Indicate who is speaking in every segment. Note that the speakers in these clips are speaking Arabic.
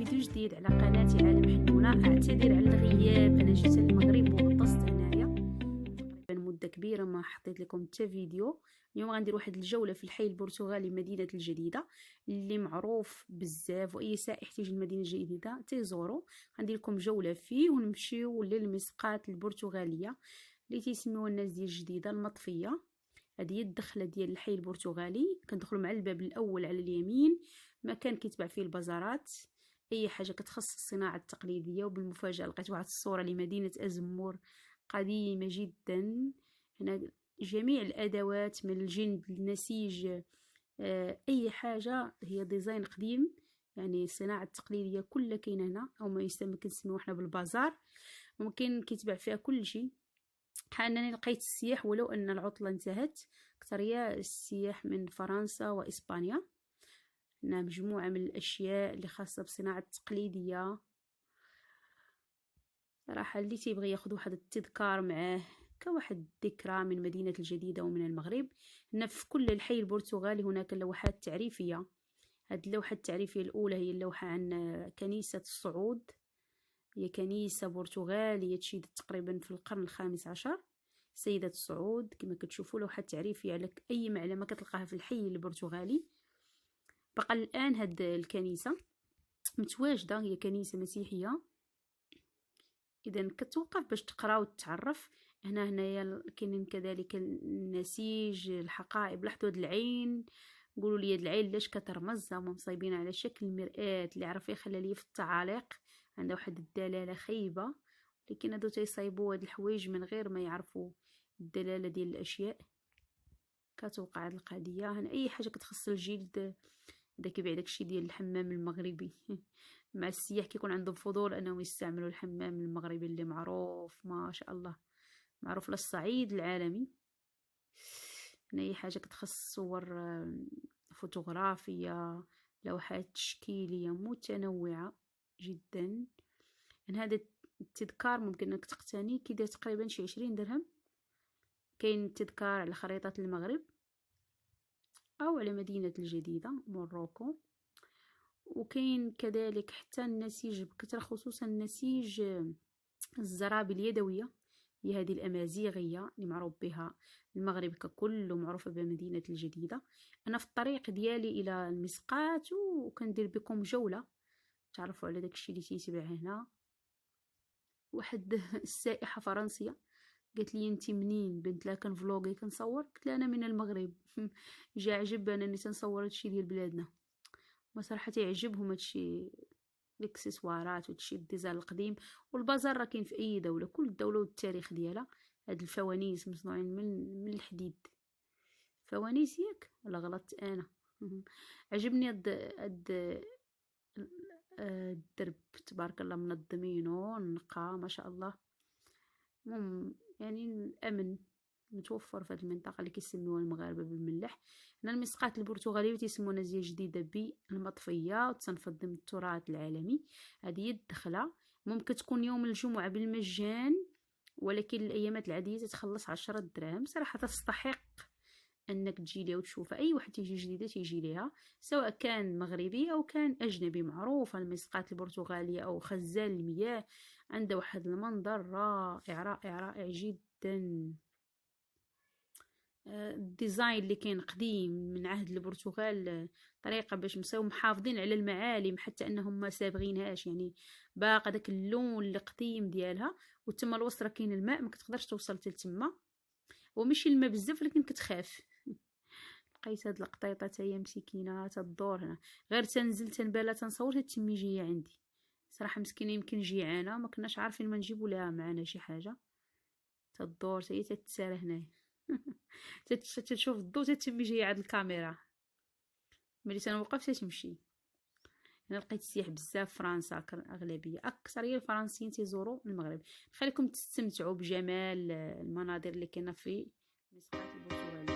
Speaker 1: فيديو جديد على قناتي عالم حنونة. اعتذر على الغياب، انا جيت للمغرب وغطست هنايا تقريبا مده كبيره ما حطيت لكم حتى فيديو. اليوم غندير واحد الجوله في الحي البرتغالي مدينه الجديده اللي معروف بزاف، واي سائح تيجي للمدينه الجديده تيزورو. غندير لكم جوله فيه ونمشيو للمسقات البرتغاليه اللي تيسميوها الناس ديال الجديده المطفيه. هذه هي الدخله ديال الحي البرتغالي، كندخلوا مع الباب الاول على اليمين، مكان كيتباع فيه البازارات، اي حاجه كتخص الصناعه التقليديه. وبالمفاجاه لقيت واحد الصوره لمدينه ازمور قديمه جدا. هنا جميع الادوات من الجلد النسيج، اي حاجه هي ديزاين قديم، يعني الصناعه التقليديه كلها كاينه هنا، او ما يسمى كنسميوه حنا بالبازار. ممكن كيتباع فيها كل شيء. انني لقيت السياح ولو ان العطله انتهت، اكثريه السياح من فرنسا واسبانيا. هنا مجموعه من الاشياء اللي خاصه بالصناعه التقليديه. صراحه اللي تيبغي ياخذ واحد التذكار معاه كواحد ذكرى من مدينه الجديده ومن المغرب. هنا في كل الحي البرتغالي هناك لوحات تعريفيه. هذه اللوحه التعريفيه الاولى هي اللوحه عن كنيسه الصعود، هي كنيسة برتغالية تشيد تقريبا في القرن الخامس عشر. سيدة الصعود كما كتشوفوا لوحة تعريفية على أي معلمة كتلقاها في الحي البرتغالي. بقى الآن هاد الكنيسة متواجدة، هي كنيسة مسيحية، إذا كتوقف باش تقرا وتتعرف. هنايا كاينين كذلك النسيج، الحقائب. لاحظوا هاد العين، قولوا لي هاد العين لاش كترمز؟ هما مصايبين على شكل مرآة. اللي عرف يخلى لي في التعاليق عندها واحد الدلاله خايبه، لكن هادو تيصايبوا هاد الحوايج من غير ما يعرفوا الدلاله ديال الاشياء. كتوقع هاد القضيه. هنا اي حاجه كتخص الجلد، هذا كيبيع داكشي ديال الحمام المغربي. مع السياح كيكون عندهم فضول انهم يستعملوا الحمام المغربي اللي معروف ما شاء الله، معروف للصعيد العالمي. هنا اي حاجه كتخص صور فوتوغرافيه، لوحات تشكيليه متنوعه جدا. يعني هذا التذكار ممكن انك تقتني، كيدير تقريبا شي 20 درهم. كاين تذكار على خريطة المغرب او على مدينة الجديدة موروكو. وكاين كذلك حتى النسيج بكثرة، خصوصا النسيج الزرابي اليدوية، هي هذه الامازيغية اللي معروف بها المغرب ككل ومعروفة بمدينة الجديدة. انا في الطريق ديالي الى المسقات وكندير بكم جولة تعرفوا على داكشي اللي تيتباع هنا. واحد السائحه فرنسيه قالت لي انت منين؟ بنت لها كنفلوغي كنصور، قلت لها انا من المغرب. جا عجب انني تنصور هادشي ديال بلادنا. ما صراحه تعجبهم هادشي الاكسسوارات وهادشي الديزاين القديم. والبازار راه كاين في اي دوله، كل دوله والتاريخ ديالها. هاد الفوانيس مصنوعين من الحديد. فوانيس ياك ولا غلطت انا؟ عجبني هاد الدرب تبارك الله منظمينه نقا ما شاء الله. يعني الامن متوفر في هذه المنطقه اللي كيسميوها المغاربه بالملاح. هنا المسقات البرتغاليه تيسموها نزيه جديده بالمطفيه، وتصنف ضمن التراث العالمي. هذه هي الدخله. ممكن تكون يوم الجمعه بالمجان، ولكن الايامات العاديه تتخلص 10 دراهم. صراحه تستحق انك تجي ليها وتشوفها. اي واحد تيجي جديده تيجي ليها، سواء كان مغربي او كان اجنبي. معروفه المسقات البرتغاليه او خزان المياه، عنده واحد المنظر رائع رائع رائع جدا. الديزاين اللي كاين قديم من عهد البرتغال، طريقه باش مساو محافظين على المعالم حتى انهم ما سابغينهاش، يعني باقي داك اللون القديم ديالها. وتما الوسط كاين الماء، ما كتقدرش توصل تما، ومشي الماء بزاف لكن كتخاف. لقيت هاد القطيطه حتى هي مسكينه تدور هنا، غير تنزل تنبالا تنصور تمي جايه عندي. صراحه مسكينه يمكن جيعانه، ما كناش عارفين ما نجيبوا لها معنا شي حاجه. تدور حتى هي تتسارى هنايا. تشوف الضو تتمي جايه عند الكاميرا، ملي تنوقف تمشي. انا لقيت السياح بزاف. فرنسا اغلبيه اكثريه الفرنسيين تيزوروا المغرب. خليكم تستمتعوا بجمال المناظر اللي كاينه في مسقات البرتغاليه.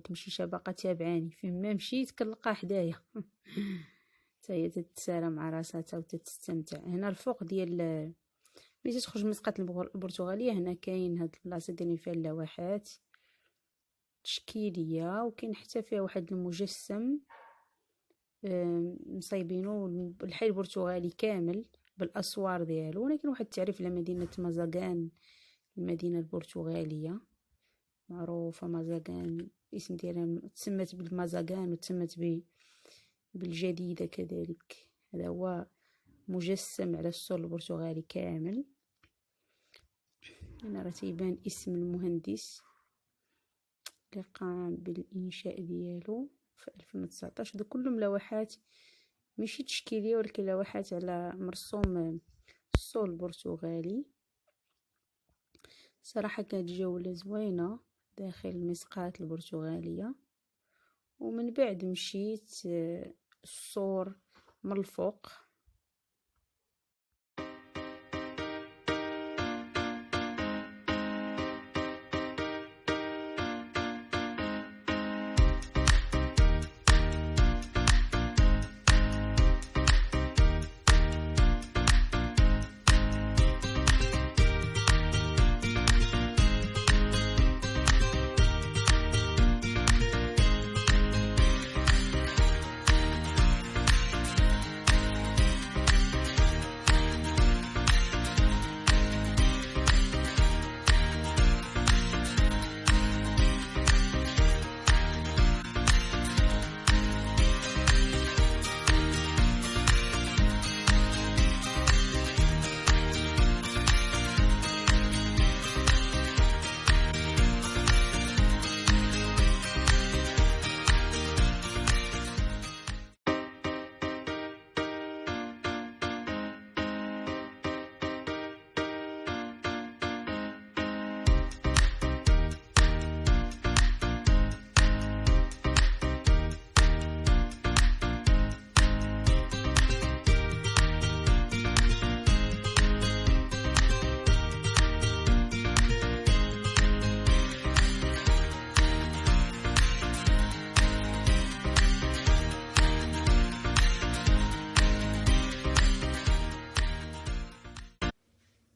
Speaker 1: تمشي شي باقا تابعاني، فين ما مشيت كنلقى حدايا. حتى هي تتسالى مع راسها وتستمتع. هنا الفوق ديال ملي تخرج من مسقط البرتغاليه، هنا كاين هاد البلاصه دايرين فيها اللوحات تشكيليه، وكاين حتى فيها واحد المجسم مصايبينو الحي البرتغالي كامل بالاسوار ديالو. ولكن واحد التعريف على مدينه مازاغان، المدينه البرتغاليه معروفه. مازاغان الاسم ديالها تسمت بالمازاغان وتسمت بالجديده كذلك. هذا هو مجسم على السور البرتغالي كامل. هنا راه تيبان اسم المهندس اللي قام بالانشاء ديالو في 2019. هادو كلهم لوحات ماشي تشكيليه، ولكن لوحات على مرسوم السور البرتغالي. صراحه كانت جوله زوينه داخل المسقات البرتغاليه. ومن بعد مشيت السور من الفوق.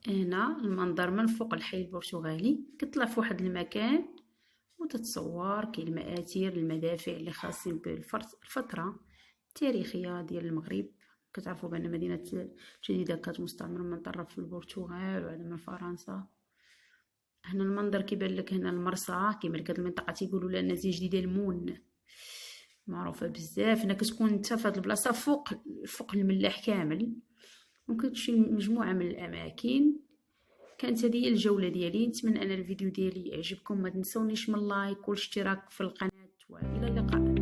Speaker 1: هنا المنظر من فوق الحي البرتغالي، كتطلع في واحد المكان وتتصور. كاين المآثير المدافع اللي خاصين بالفترة التاريخية ديال المغرب. كتعرفوا بأن مدينة جديدة كانت مستعمرة من طرف البرتغال وعاد من فرنسا. هنا المنظر كيبان لك. هنا المرسى كيبان لك هاد المنطقة تيقولوا لها نزيه جديدة المون، معروفة بزاف. هنا كتكون انت في هاد البلاصة فوق الملاح كامل. ممكن تمشي مجموعة من الأماكن. كانت هذه الجولة ديالي. نتمنى أن الفيديو ديالي يعجبكم. ما تنسونيش من لايك والاشتراك في القناة، وإلى اللقاء.